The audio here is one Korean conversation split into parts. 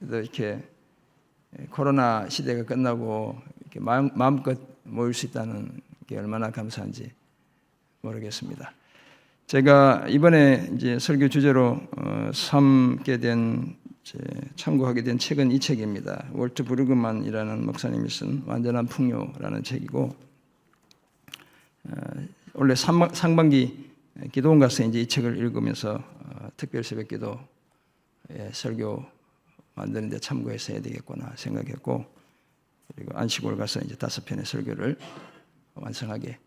그래도 이렇게 코로나 시대가 끝나고 이렇게 마음껏 모일 수 있다는 게 얼마나 감사한지 모르겠습니다. 제가 이번에 이제 설교 주제로 삼게 된 참고하게 된 책은 이 책입니다. 월트 브루그만이라는 목사님이 쓴 완전한 풍요라는 책이고, 원래 상반기 기도원 가서 이제 이 책을 읽으면서 특별 새벽 기도에 설교 만드는데 참고해서 해야 되겠구나 생각했고, 그리고 안식월 가서 이제 5편의 설교를 완성하게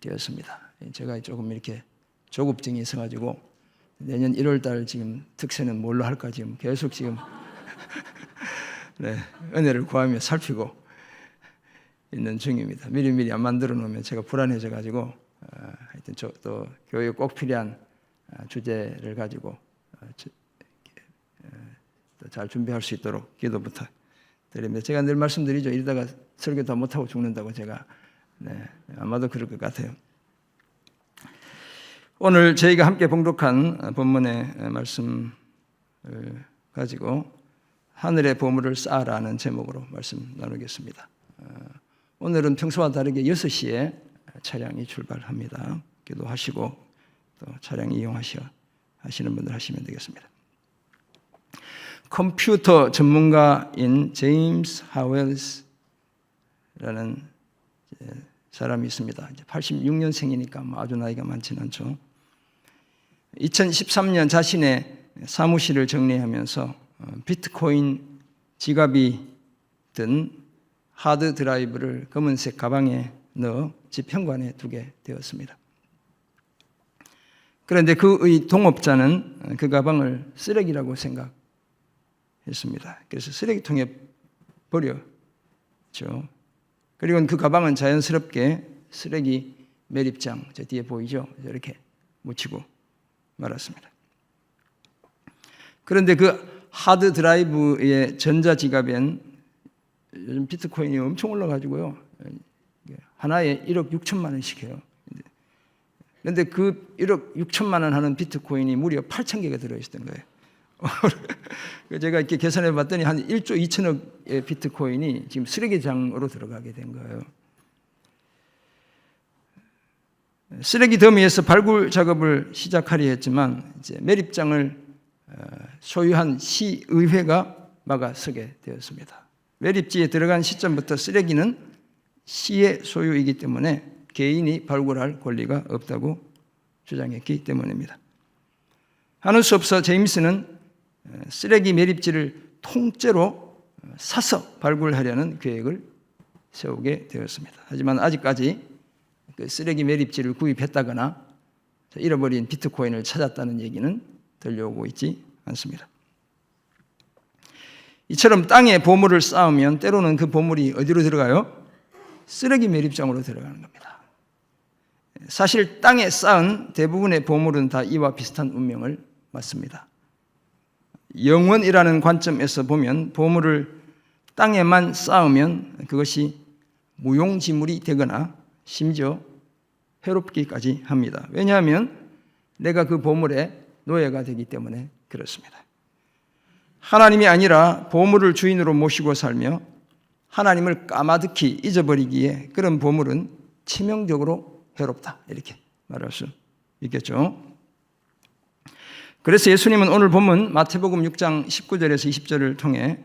되었습니다. 제가 조금 이렇게 조급증이 있어가지고 내년 1월달 지금 특세는 뭘로 할까 지금 계속 지금 네, 은혜를 구하며 살피고 있는 중입니다. 미리미리 안 만들어 놓으면 제가 불안해져가지고 하여튼 또 교회에 꼭 필요한 주제를 가지고 또 잘 준비할 수 있도록 기도 부탁드립니다. 제가 늘 말씀드리죠. 이러다가 설교 다 못하고 죽는다고 제가 아마도 그럴 것 같아요. 오늘 저희가 함께 봉독한 본문의 말씀을 가지고 하늘의 보물을 쌓아라는 제목으로 말씀 나누겠습니다. 오늘은 평소와 다르게 6시에 차량이 출발합니다. 기도하시고 또 차량 이용하시는 분들 하시면 되겠습니다. 컴퓨터 전문가인 제임스 하웰스라는 사람이 있습니다. 86년생이니까 아주 나이가 많지는 않죠. 2013년 자신의 사무실을 정리하면서 비트코인 지갑이 든 하드 드라이브를 검은색 가방에 넣어 집 현관에 두게 되었습니다. 그런데 그의 동업자는 그 가방을 쓰레기라고 생각했습니다. 그래서 쓰레기통에 버렸죠. 그리고 그 가방은 자연스럽게 쓰레기 매립장, 저 뒤에 보이죠? 이렇게 묻히고 말았습니다. 그런데 그 하드 드라이브의 전자지갑엔 요즘 비트코인이 엄청 올라가지고요. 하나에 1억 6천만 원씩 해요. 그런데 그 1억 6천만 원 하는 비트코인이 무려 8천 개가 들어있었던 거예요. 제가 이렇게 계산해 봤더니 한 1조 2천억의 비트코인이 지금 쓰레기장으로 들어가게 된 거예요. 쓰레기 더미에서 발굴 작업을 시작하려 했지만 이제 매립장을 소유한 시의회가 막아서게 되었습니다. 매립지에 들어간 시점부터 쓰레기는 시의 소유이기 때문에 개인이 발굴할 권리가 없다고 주장했기 때문입니다. 하는 수 없어 제임스는 쓰레기 매립지를 통째로 사서 발굴하려는 계획을 세우게 되었습니다. 하지만 아직까지 그 쓰레기 매립지를 구입했다거나 잃어버린 비트코인을 찾았다는 얘기는 들려오고 있지 않습니다. 이처럼 땅에 보물을 쌓으면 때로는 그 보물이 어디로 들어가요? 쓰레기 매립장으로 들어가는 겁니다. 사실 땅에 쌓은 대부분의 보물은 다 이와 비슷한 운명을 맞습니다. 영원이라는 관점에서 보면 보물을 땅에만 쌓으면 그것이 무용지물이 되거나 심지어 해롭기까지 합니다. 왜냐하면 내가 그 보물의 노예가 되기 때문에 그렇습니다. 하나님이 아니라 보물을 주인으로 모시고 살며 하나님을 까마득히 잊어버리기에 그런 보물은 치명적으로 해롭다, 이렇게 말할 수 있겠죠. 그래서 예수님은 오늘 본문 마태복음 6장 19절에서 20절을 통해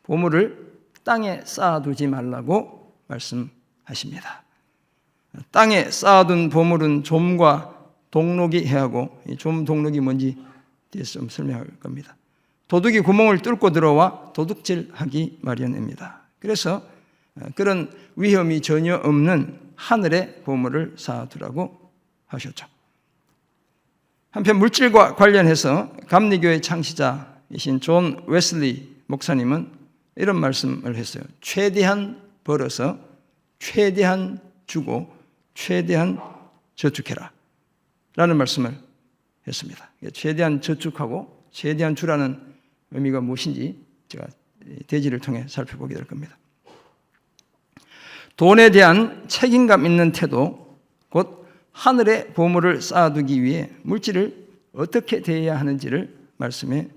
보물을 땅에 쌓아두지 말라고 말씀하십니다. 땅에 쌓아둔 보물은 좀과 동록이 해하고, 이 좀 동록이 뭔지 뒤에서 좀 설명할 겁니다. 도둑이 구멍을 뚫고 들어와 도둑질하기 마련입니다. 그래서 그런 위험이 전혀 없는 하늘의 보물을 쌓아두라고 하셨죠. 한편 물질과 관련해서 감리교의 창시자이신 존 웨슬리 목사님은 이런 말씀을 했어요. 최대한 벌어서 최대한 주고 최대한 저축해라 라는 말씀을 했습니다. 최대한 저축하고 최대한 주라는 의미가 무엇인지 제가 대지를 통해 살펴보게 될 겁니다. 돈에 대한 책임감 있는 태도, 곧 하늘의 보물을 쌓아두기 위해 물질을 어떻게 대해야 하는지를 말씀해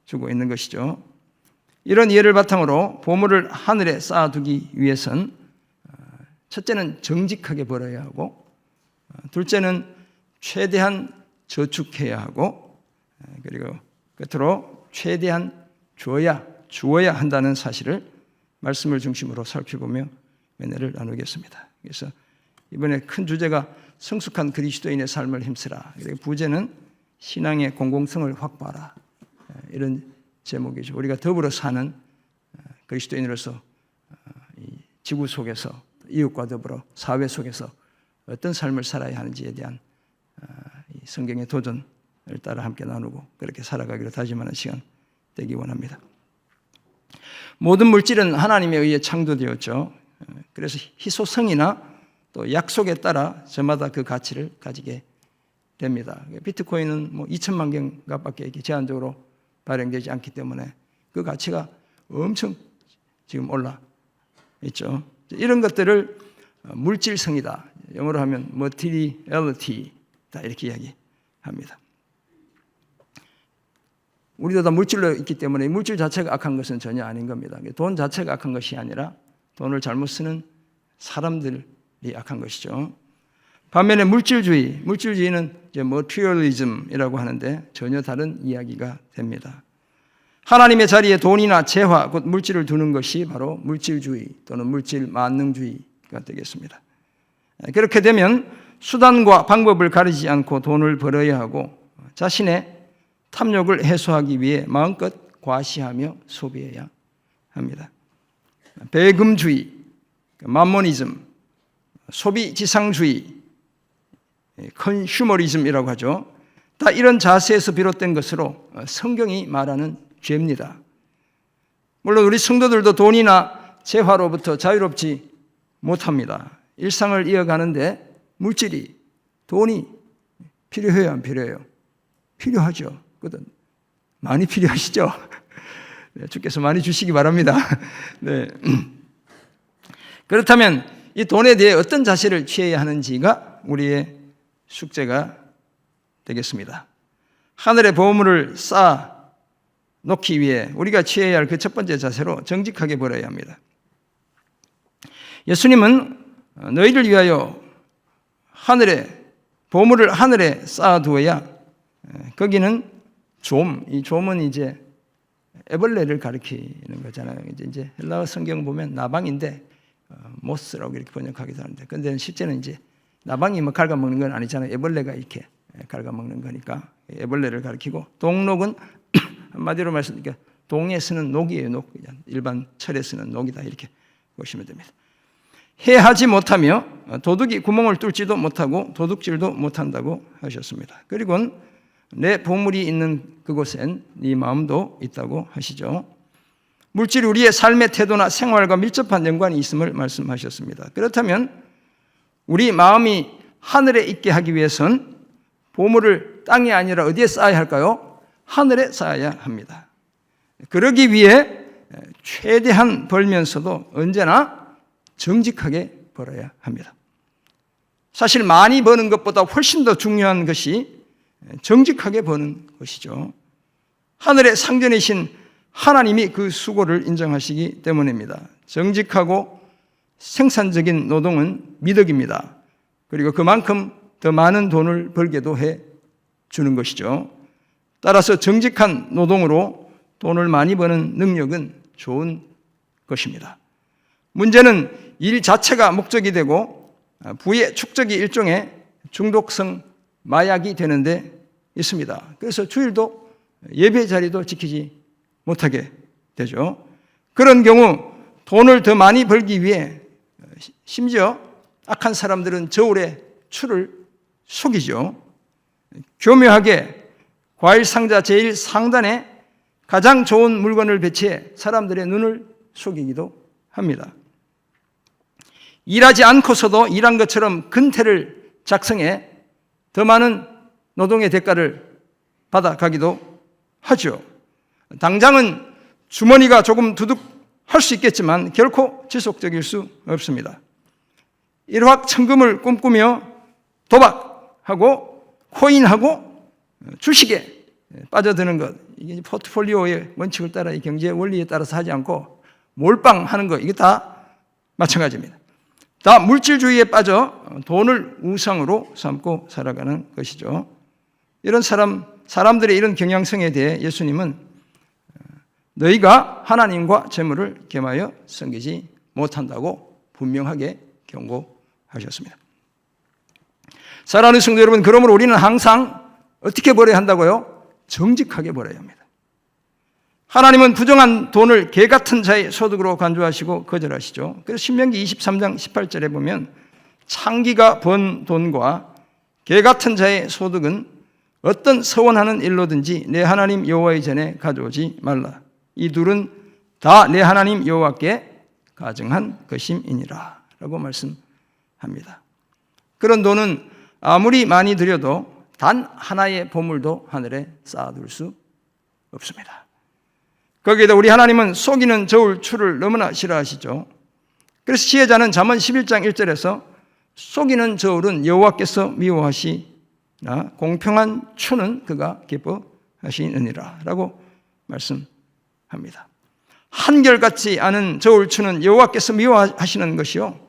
주고 있는 것이죠. 이런 이해를 바탕으로 보물을 하늘에 쌓아두기 위해선 첫째는 정직하게 벌어야 하고, 둘째는 최대한 저축해야 하고, 그리고 끝으로 최대한 주어야 한다는 사실을 말씀을 중심으로 살펴보며 은혜를 나누겠습니다. 그래서 이번에 큰 주제가 성숙한 그리스도인의 삶을 힘쓰라, 그리고 부제는 신앙의 공공성을 확보하라, 이런 제목이죠. 우리가 더불어 사는 그리스도인으로서 이 지구 속에서 이웃과 더불어 사회 속에서 어떤 삶을 살아야 하는지에 대한 성경의 도전을 따라 함께 나누고 그렇게 살아가기로 다짐하는 시간 되기 원합니다. 모든 물질은 하나님에 의해 창조되었죠. 그래서 희소성이나 또 약속에 따라 저마다 그 가치를 가지게 됩니다. 비트코인은 2천만 개값밖에 제한적으로 발행되지 않기 때문에 그 가치가 엄청 지금 올라 있죠. 이런 것들을 물질성이다, 영어로 하면 materiality다, 이렇게 이야기합니다. 우리도 다 물질로 있기 때문에 물질 자체가 악한 것은 전혀 아닌 겁니다. 돈 자체가 악한 것이 아니라 돈을 잘못 쓰는 사람들이 악한 것이죠. 반면에 물질주의는 이제 materialism이라고 하는데 전혀 다른 이야기가 됩니다. 하나님의 자리에 돈이나 재화, 곧 물질을 두는 것이 바로 물질주의 또는 물질 만능주의가 되겠습니다. 그렇게 되면 수단과 방법을 가리지 않고 돈을 벌어야 하고 자신의 탐욕을 해소하기 위해 마음껏 과시하며 소비해야 합니다. 배금주의, 맘모니즘, 소비지상주의, 컨슈머리즘이라고 하죠. 다 이런 자세에서 비롯된 것으로 성경이 말하는 죄입니다. 물론 우리 성도들도 돈이나 재화로부터 자유롭지 못합니다. 일상을 이어가는데 물질이, 돈이 필요해요, 안 필요해요? 필요하죠. 그것도 많이 필요하시죠? 네, 주께서 많이 주시기 바랍니다. 네. 그렇다면 이 돈에 대해 어떤 자세를 취해야 하는지가 우리의 숙제가 되겠습니다. 하늘의 보물을 쌓아 놓기 위해 우리가 취해야 할 그 첫 번째 자세로 정직하게 벌어야 합니다. 예수님은 너희를 위하여 보물을 하늘에 쌓아두어야, 거기는 이 좀은 이제 애벌레를 가리키는 거잖아요. 이제 헬라어 성경 보면 나방인데 모스라고 이렇게 번역하기도 하는데, 근데 실제는 이제 나방이 갉아먹는 건 아니잖아요. 애벌레가 이렇게 갉아먹는 거니까 애벌레를 가리키고, 동록은 한마디로 말씀드리니까 동에 쓰는 녹이에요. 녹. 일반 철에 쓰는 녹이다, 이렇게 보시면 됩니다. 해하지 못하며 도둑이 구멍을 뚫지도 못하고 도둑질도 못한다고 하셨습니다. 그리고 내 보물이 있는 그곳엔 네 마음도 있다고 하시죠. 물질이 우리의 삶의 태도나 생활과 밀접한 연관이 있음을 말씀하셨습니다. 그렇다면 우리 마음이 하늘에 있게 하기 위해선 보물을 땅이 아니라 어디에 쌓아야 할까요? 하늘에 쌓아야 합니다. 그러기 위해 최대한 벌면서도 언제나 정직하게 벌어야 합니다. 사실 많이 버는 것보다 훨씬 더 중요한 것이 정직하게 버는 것이죠. 하늘의 상전이신 하나님이 그 수고를 인정하시기 때문입니다. 정직하고 생산적인 노동은 미덕입니다. 그리고 그만큼 더 많은 돈을 벌게도 해 주는 것이죠. 따라서 정직한 노동으로 돈을 많이 버는 능력은 좋은 것입니다. 문제는 일 자체가 목적이 되고 부의 축적이 일종의 중독성 마약이 되는데 있습니다. 그래서 주일도 예배 자리도 지키지 못하게 되죠. 그런 경우 돈을 더 많이 벌기 위해 심지어 악한 사람들은 저울에 추를 속이죠. 교묘하게 과일 상자 제일 상단에 가장 좋은 물건을 배치해 사람들의 눈을 속이기도 합니다. 일하지 않고서도 일한 것처럼 근태를 작성해 더 많은 노동의 대가를 받아가기도 하죠. 당장은 주머니가 조금 두둑할 수 있겠지만 결코 지속적일 수 없습니다. 일확천금을 꿈꾸며 도박하고 코인하고 주식에 빠져드는 것, 이게 포트폴리오의 원칙을 따라 이 경제 원리에 따라서 하지 않고 몰빵하는 거, 이게 다 마찬가지입니다. 다 물질주의에 빠져 돈을 우상으로 삼고 살아가는 것이죠. 이런 사람들의 이런 경향성에 대해 예수님은 너희가 하나님과 재물을 겸하여 섬기지 못한다고 분명하게 경고하셨습니다. 사랑하는 성도 여러분, 그러므로 우리는 항상 어떻게 벌어야 한다고요? 정직하게 벌어야 합니다. 하나님은 부정한 돈을 개 같은 자의 소득으로 간주하시고 거절하시죠. 그래서 신명기 23장 18절에 보면 창기가 번 돈과 개 같은 자의 소득은 어떤 서원하는 일로든지 내 하나님 여호와의 전에 가져오지 말라. 이 둘은 다 내 하나님 여호와께 가증한 것임이니라 라고 말씀합니다. 그런 돈은 아무리 많이 들여도 단 하나의 보물도 하늘에 쌓아둘 수 없습니다. 거기에다 우리 하나님은 속이는 저울 추를 너무나 싫어하시죠. 그래서 지혜자는 잠언 11장 1절에서 속이는 저울은 여호와께서 미워하시나 공평한 추는 그가 기뻐하시느니라 라고 말씀합니다. 한결같지 않은 저울추는 여호와께서 미워하시는 것이요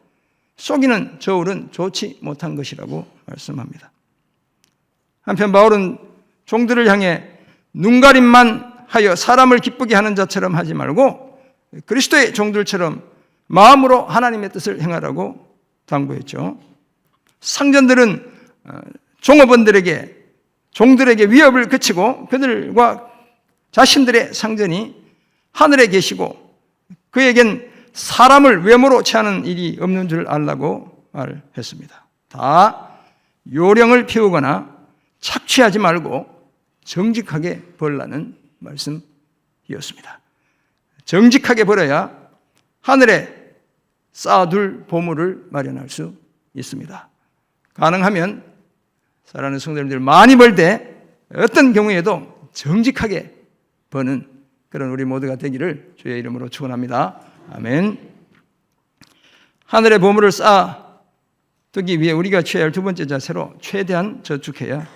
속이는 저울은 좋지 못한 것이라고 말씀합니다. 한편 바울은 종들을 향해 눈가림만 하여 사람을 기쁘게 하는 자처럼 하지 말고 그리스도의 종들처럼 마음으로 하나님의 뜻을 행하라고 당부했죠. 상전들은 종들에게 위협을 그치고 그들과 자신들의 상전이 하늘에 계시고 그에겐 사람을 외모로 취하는 일이 없는 줄 알라고 말했습니다. 다 요령을 피우거나 착취하지 말고 정직하게 벌라는 말씀이었습니다. 정직하게 벌어야 하늘에 쌓아둘 보물을 마련할 수 있습니다. 가능하면 사랑하는 성도님들 많이 벌 때 어떤 경우에도 정직하게 버는 그런 우리 모두가 되기를 주의 이름으로 축원합니다. 아멘. 하늘의 보물을 쌓아두기 위해 우리가 취해야 할 두 번째 자세로 최대한 저축해야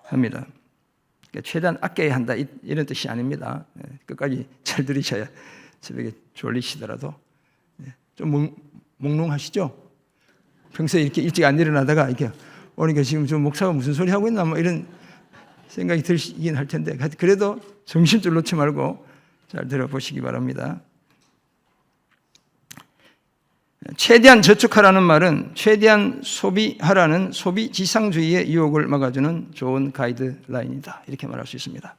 합니다. 최대한 아껴야 한다 이런 뜻이 아닙니다. 끝까지 잘 들으셔야 새벽에 졸리시더라도 좀 몽롱하시죠? 평소에 이렇게 일찍 안 일어나다가 이렇게 오니까 지금 좀 목사가 무슨 소리 하고 있나 뭐 이런 생각이 들긴 할 텐데 그래도 정신줄 놓지 말고 잘 들어보시기 바랍니다. 최대한 저축하라는 말은 최대한 소비하라는 소비 지상주의의 유혹을 막아주는 좋은 가이드라인이다 이렇게 말할 수 있습니다.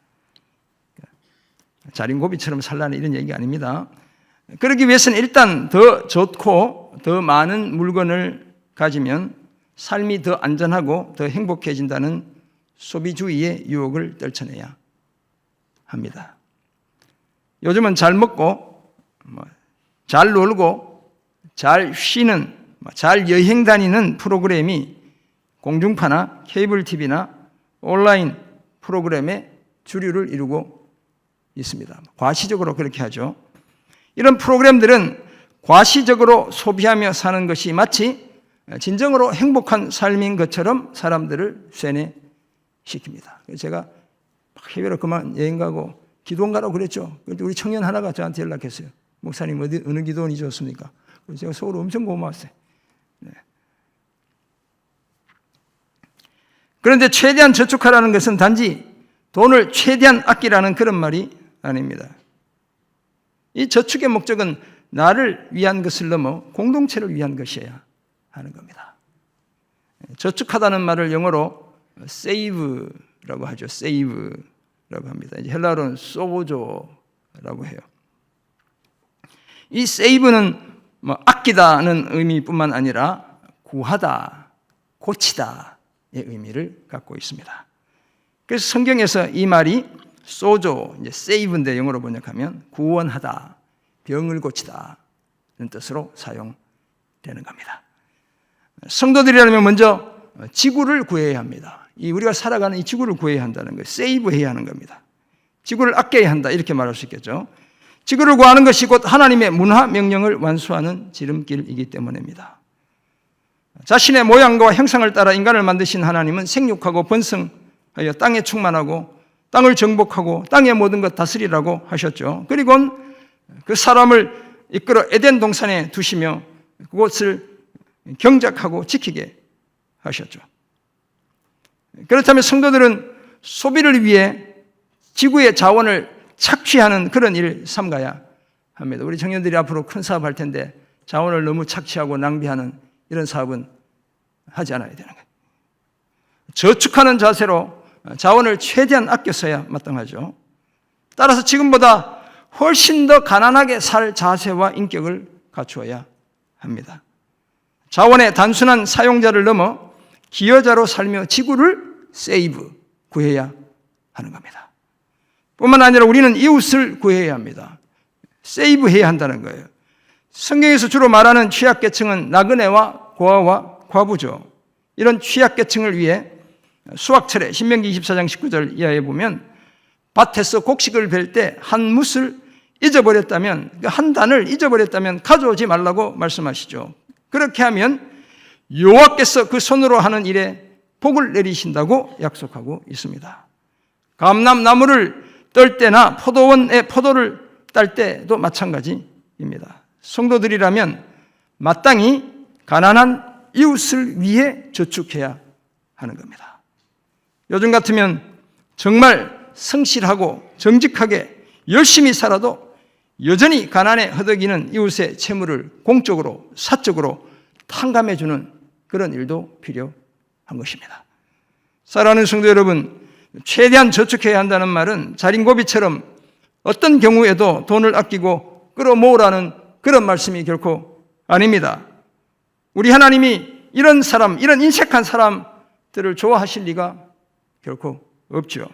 자린고비처럼 살라는 이런 얘기가 아닙니다. 그러기 위해서는 일단 더 좋고 더 많은 물건을 가지면 삶이 더 안전하고 더 행복해진다는 소비주의의 유혹을 떨쳐내야 합니다. 요즘은 잘 먹고 잘 놀고 잘 쉬는, 잘 여행 다니는 프로그램이 공중파나 케이블 TV나 온라인 프로그램의 주류를 이루고 있습니다. 과시적으로 그렇게 하죠. 이런 프로그램들은 과시적으로 소비하며 사는 것이 마치 진정으로 행복한 삶인 것처럼 사람들을 세뇌시킵니다. 제가 해외로 그만 여행 가고 기도원 가라고 그랬죠. 우리 청년 하나가 저한테 연락했어요. 목사님 어느 기도원이 좋습니까? 제가 속으로 엄청 고마웠어요. 네. 그런데 최대한 저축하라는 것은 단지 돈을 최대한 아끼라는 그런 말이 아닙니다. 이 저축의 목적은 나를 위한 것을 넘어 공동체를 위한 것이어야 하는 겁니다. 저축하다는 말을 영어로 save라고 하죠. save라고 합니다. 헬라어로는 소조라고 해요. 이 save는 아끼다는 의미뿐만 아니라 구하다, 고치다의 의미를 갖고 있습니다. 그래서 성경에서 이 말이 소조, save인데 영어로 번역하면 구원하다, 병을 고치다는 뜻으로 사용되는 겁니다. 성도들이라면 먼저 지구를 구해야 합니다. 우리가 살아가는 이 지구를 구해야 한다는 거예요. 세이브해야 하는 겁니다. 지구를 아껴야 한다 이렇게 말할 수 있겠죠. 지구를 구하는 것이 곧 하나님의 문화 명령을 완수하는 지름길이기 때문입니다. 자신의 모양과 형상을 따라 인간을 만드신 하나님은 생육하고 번성하여 땅에 충만하고 땅을 정복하고 땅의 모든 것 다스리라고 하셨죠. 그리고 그 사람을 이끌어 에덴 동산에 두시며 그곳을 경작하고 지키게 하셨죠. 그렇다면 성도들은 소비를 위해 지구의 자원을 착취하는 그런 일을 삼가야 합니다. 우리 청년들이 앞으로 큰 사업할 텐데 자원을 너무 착취하고 낭비하는 이런 사업은 하지 않아야 되는 거예요. 저축하는 자세로 자원을 최대한 아껴 써야 마땅하죠. 따라서 지금보다 훨씬 더 가난하게 살 자세와 인격을 갖추어야 합니다. 자원의 단순한 사용자를 넘어 기여자로 살며 지구를 세이브, 구해야 하는 겁니다. 뿐만 아니라 우리는 이웃을 구해야 합니다. 세이브해야 한다는 거예요. 성경에서 주로 말하는 취약계층은 나그네와 고아와 과부죠. 이런 취약계층을 위해 수확철에 신명기 24장 19절 이하에 보면 밭에서 곡식을 벨 때 한 뭇을 잊어버렸다면, 한 단을 잊어버렸다면 가져오지 말라고 말씀하시죠. 그렇게 하면 여호와께서 그 손으로 하는 일에 복을 내리신다고 약속하고 있습니다. 감람나무를 떨 때나 포도원의 포도를 딸 때도 마찬가지입니다. 성도들이라면 마땅히 가난한 이웃을 위해 저축해야 하는 겁니다. 요즘 같으면 정말 성실하고 정직하게 열심히 살아도 여전히 가난에 허덕이는 이웃의 채무를 공적으로 사적으로 탕감해주는 그런 일도 필요한 것입니다. 사랑하는 성도 여러분, 최대한 저축해야 한다는 말은 자린고비처럼 어떤 경우에도 돈을 아끼고 끌어모으라는 그런 말씀이 결코 아닙니다. 우리 하나님이 이런 사람, 이런 인색한 사람들을 좋아하실 리가 결코 없죠.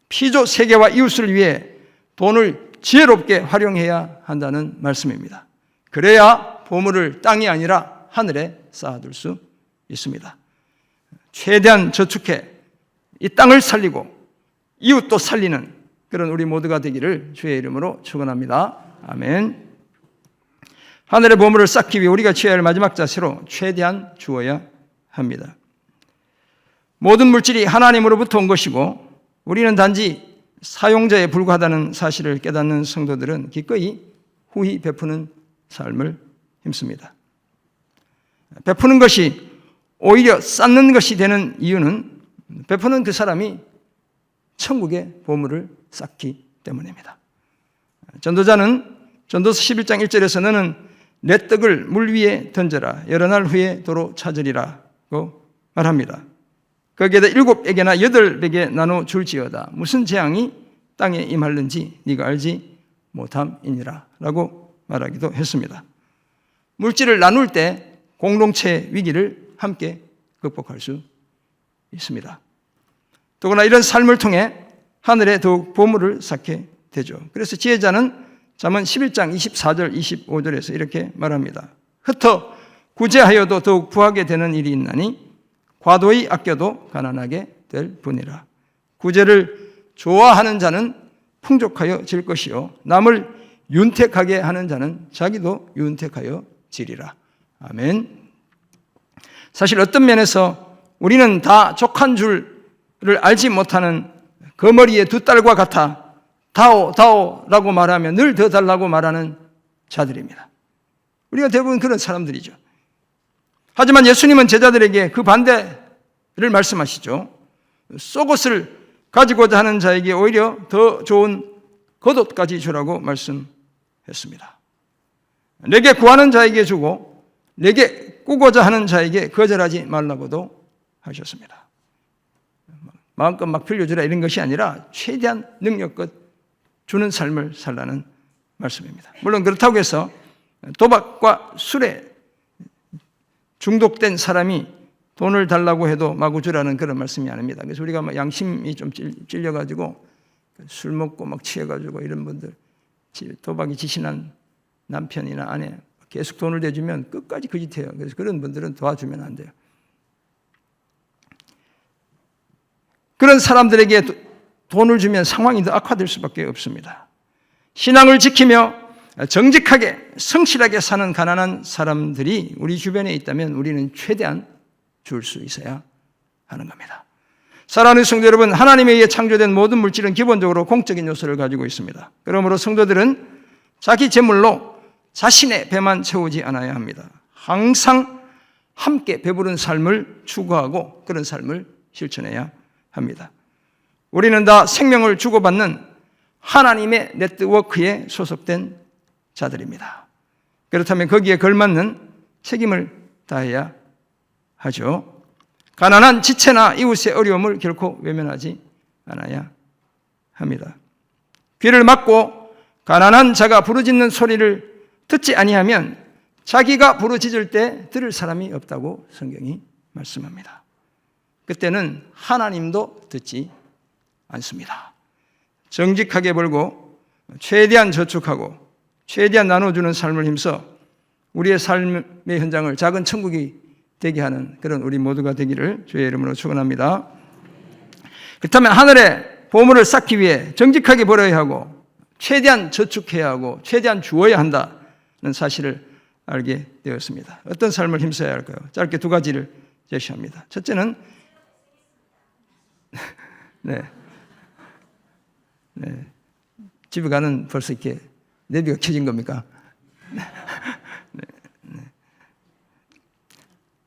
피조 세계와 이웃을 위해 돈을 지혜롭게 활용해야 한다는 말씀입니다. 그래야 보물을 땅이 아니라 하늘에 쌓아둘 수 있습니다. 최대한 저축해 이 땅을 살리고 이웃도 살리는 그런 우리 모두가 되기를 주의 이름으로 축원합니다. 아멘. 하늘의 보물을 쌓기 위해 우리가 취해야 할 마지막 자세로 최대한 주어야 합니다. 모든 물질이 하나님으로부터 온 것이고 우리는 단지 사용자에 불과하다는 사실을 깨닫는 성도들은 기꺼이 후히 베푸는 삶을 힘씁니다. 베푸는 것이 오히려 쌓는 것이 되는 이유는 베푸는 그 사람이 천국의 보물을 쌓기 때문입니다. 전도자는 전도서 11장 1절에서 너는 내 떡을 물 위에 던져라 여러 날 후에 도로 찾으리라고 말합니다. 거기에다 7에게나 8에게 나눠 줄지어다 무슨 재앙이 땅에 임할는지 네가 알지 못함이니라 라고 말하기도 했습니다. 물질을 나눌 때 공동체 위기를 함께 극복할 수 있습니다. 더구나 이런 삶을 통해 하늘에 더욱 보물을 쌓게 되죠. 그래서 지혜자는 잠언 11장 24절 25절에서 이렇게 말합니다. 흩어 구제하여도 더욱 부하게 되는 일이 있나니 과도히 아껴도 가난하게 될 뿐이라. 구제를 좋아하는 자는 풍족하여 질 것이요 남을 윤택하게 하는 자는 자기도 윤택하여 지리라. 아멘. 사실 어떤 면에서 우리는 다 족한 줄을 알지 못하는 거머리의 두 딸과 같아 다오 다오라고 말하면 늘 더 달라고 말하는 자들입니다. 우리가 대부분 그런 사람들이죠. 하지만 예수님은 제자들에게 그 반대를 말씀하시죠. 속옷을 가지고자 하는 자에게 오히려 더 좋은 겉옷까지 주라고 말씀했습니다. 내게 구하는 자에게 주고 내게 꾸고자 하는 자에게 거절하지 말라고도 하셨습니다. 마음껏 막 빌려주라 이런 것이 아니라 최대한 능력껏 주는 삶을 살라는 말씀입니다. 물론 그렇다고 해서 도박과 술에 중독된 사람이 돈을 달라고 해도 마구 주라는 그런 말씀이 아닙니다. 그래서 우리가 막 양심이 좀 찔려가지고 술 먹고 막 취해가지고 이런 분들 도박이 지신한 남편이나 아내 계속 돈을 대주면 끝까지 그 짓해요. 그래서 그런 분들은 도와주면 안 돼요. 그런 사람들에게 돈을 주면 상황이 더 악화될 수밖에 없습니다. 신앙을 지키며 정직하게 성실하게 사는 가난한 사람들이 우리 주변에 있다면 우리는 최대한 줄 수 있어야 하는 겁니다. 사랑하는 성도 여러분, 하나님에 의해 창조된 모든 물질은 기본적으로 공적인 요소를 가지고 있습니다. 그러므로 성도들은 자기 재물로 자신의 배만 채우지 않아야 합니다. 항상 함께 배부른 삶을 추구하고 그런 삶을 실천해야 합니다. 우리는 다 생명을 주고받는 하나님의 네트워크에 소속된 자들입니다. 그렇다면 거기에 걸맞는 책임을 다해야 하죠. 가난한 지체나 이웃의 어려움을 결코 외면하지 않아야 합니다. 귀를 막고 가난한 자가 부르짖는 소리를 듣지 아니하면 자기가 부르짖을 때 들을 사람이 없다고 성경이 말씀합니다. 그때는 하나님도 듣지 않습니다. 정직하게 벌고 최대한 저축하고 최대한 나눠주는 삶을 힘써 우리의 삶의 현장을 작은 천국이 되게 하는 그런 우리 모두가 되기를 주의 이름으로 축원합니다. 그렇다면 하늘의 보물을 쌓기 위해 정직하게 벌어야 하고 최대한 저축해야 하고 최대한 주어야 한다는 사실을 알게 되었습니다. 어떤 삶을 힘써야 할까요? 짧게 두 가지를 제시합니다. 첫째는 네. 집에 가는 벌써 이렇게 내비가 켜진 겁니까? 네.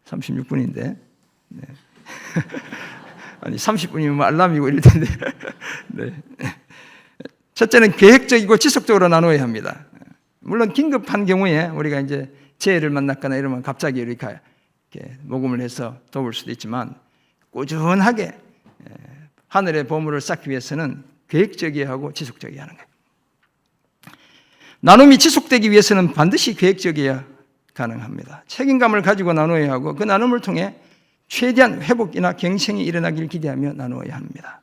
36분인데. 네. 아니 30분이면 알람이고 이럴 텐데. 네. 첫째는 계획적이고 지속적으로 나눠야 합니다. 물론 긴급한 경우에 우리가 이제 재해를 만났거나 이러면 갑자기 이렇게 모금을 해서 도울 수도 있지만 꾸준하게 하늘의 보물을 쌓기 위해서는 계획적이어야 하고 지속적이어야 하는 거예요. 나눔이 지속되기 위해서는 반드시 계획적이어야 가능합니다. 책임감을 가지고 나눠야 하고 그 나눔을 통해 최대한 회복이나 갱생이 일어나길 기대하며 나누어야 합니다.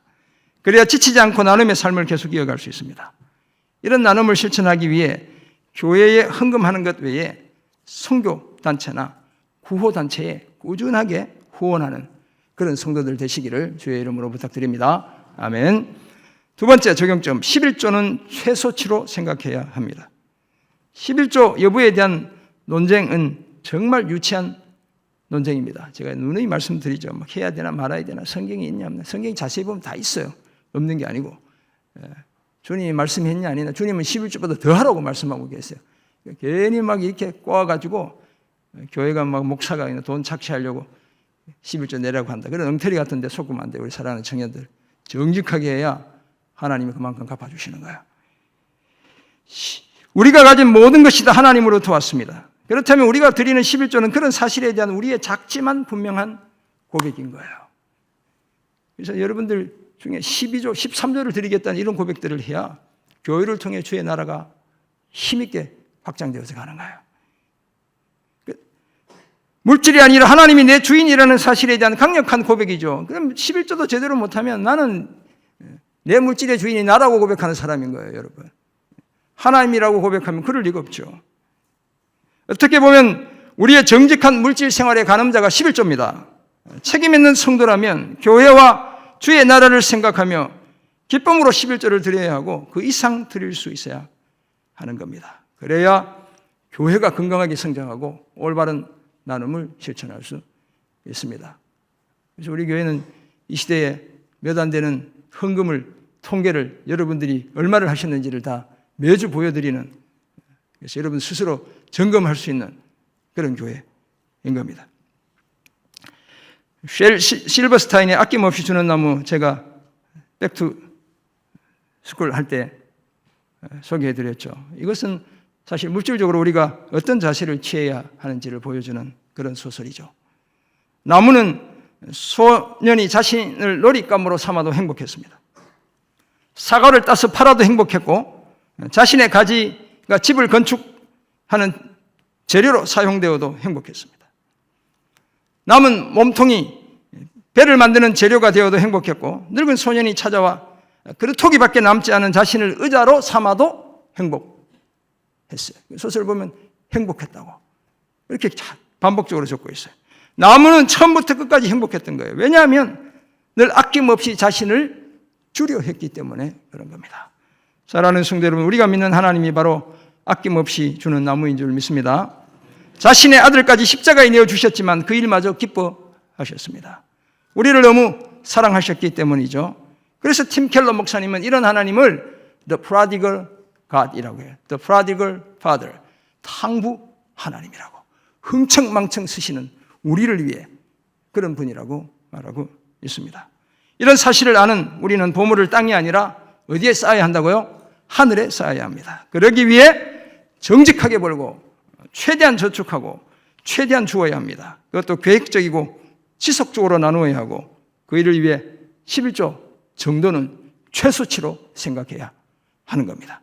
그래야 지치지 않고 나눔의 삶을 계속 이어갈 수 있습니다. 이런 나눔을 실천하기 위해 교회에 헌금하는 것 외에 선교단체나 구호단체에 꾸준하게 후원하는 그런 성도들 되시기를 주의 이름으로 부탁드립니다. 아멘. 두 번째 적용점, 11조는 최소치로 생각해야 합니다. 11조 여부에 대한 논쟁은 정말 유치한 논쟁입니다. 제가 누누이 말씀드리죠. 막 해야 되나 말아야 되나, 성경이 있냐 없냐. 성경이 자세히 보면 다 있어요. 없는 게 아니고. 주님이 말씀했냐 아니냐. 주님은 11조보다 더 하라고 말씀하고 계세요. 괜히 막 이렇게 꼬아가지고 교회가 막 목사가 돈 착취하려고 11조 내라고 한다. 그런 엉터리 같은 데 속으면 안 돼요. 우리 사랑하는 청년들. 정직하게 해야 하나님이 그만큼 갚아주시는 거예요. 우리가 가진 모든 것이 다 하나님으로부터 왔습니다. 그렇다면 우리가 드리는 11조는 그런 사실에 대한 우리의 작지만 분명한 고백인 거예요. 그래서 여러분들 중에 12조, 13조를 드리겠다는 이런 고백들을 해야 교회를 통해 주의 나라가 힘있게 확장되어서 가는 거예요. 물질이 아니라 하나님이 내 주인이라는 사실에 대한 강력한 고백이죠. 그럼 11조도 제대로 못하면 나는 내 물질의 주인이 나라고 고백하는 사람인 거예요, 여러분. 하나님이라고 고백하면 그럴 리가 없죠. 어떻게 보면 우리의 정직한 물질 생활의 가늠자가 11조입니다. 책임 있는 성도라면 교회와 주의 나라를 생각하며 기쁨으로 11조를 드려야 하고 그 이상 드릴 수 있어야 하는 겁니다. 그래야 교회가 건강하게 성장하고 올바른 나눔을 실천할 수 있습니다. 그래서 우리 교회는 이 시대에 몇 안 되는 헌금을 통계를 여러분들이 얼마를 하셨는지를 다 매주 보여드리는, 그래서 여러분 스스로 점검할 수 있는 그런 교회인 겁니다. 쉘 실버스타인의 아낌없이 주는 나무, 제가 백투 스쿨 할 때 소개해드렸죠. 이것은 사실 물질적으로 우리가 어떤 자세를 취해야 하는지를 보여주는 그런 소설이죠. 나무는 소년이 자신을 놀잇감으로 삼아도 행복했습니다. 사과를 따서 팔아도 행복했고 자신의 가지가 집을 건축하는 재료로 사용되어도 행복했습니다. 남은 몸통이 배를 만드는 재료가 되어도 행복했고 늙은 소년이 찾아와 그릇토기밖에 남지 않은 자신을 의자로 삼아도 행복했어요. 소설 보면 행복했다고 이렇게 반복적으로 적고 있어요. 나무는 처음부터 끝까지 행복했던 거예요. 왜냐하면 늘 아낌없이 자신을 주려 했기 때문에 그런 겁니다. 사랑하는 성도 여러분, 우리가 믿는 하나님이 바로 아낌없이 주는 나무인 줄 믿습니다. 자신의 아들까지 십자가에 내어 주셨지만 그 일마저 기뻐하셨습니다. 우리를 너무 사랑하셨기 때문이죠. 그래서 팀 켈러 목사님은 이런 하나님을 The Prodigal God이라고 해요. The Prodigal Father, 탕부 하나님이라고. 흥청망청 쓰시는 우리를 위해 그런 분이라고 말하고 있습니다. 이런 사실을 아는 우리는 보물을 땅이 아니라 어디에 쌓아야 한다고요? 하늘에 쌓아야 합니다. 그러기 위해 정직하게 벌고 최대한 저축하고 최대한 주어야 합니다. 그것도 계획적이고 지속적으로 나누어야 하고 그 일을 위해 11조 정도는 최소치로 생각해야 하는 겁니다.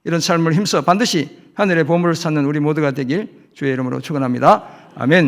이런 삶을 힘써 반드시 하늘의 보물을 찾는 우리 모두가 되길 주의 이름으로 축원합니다. 아멘.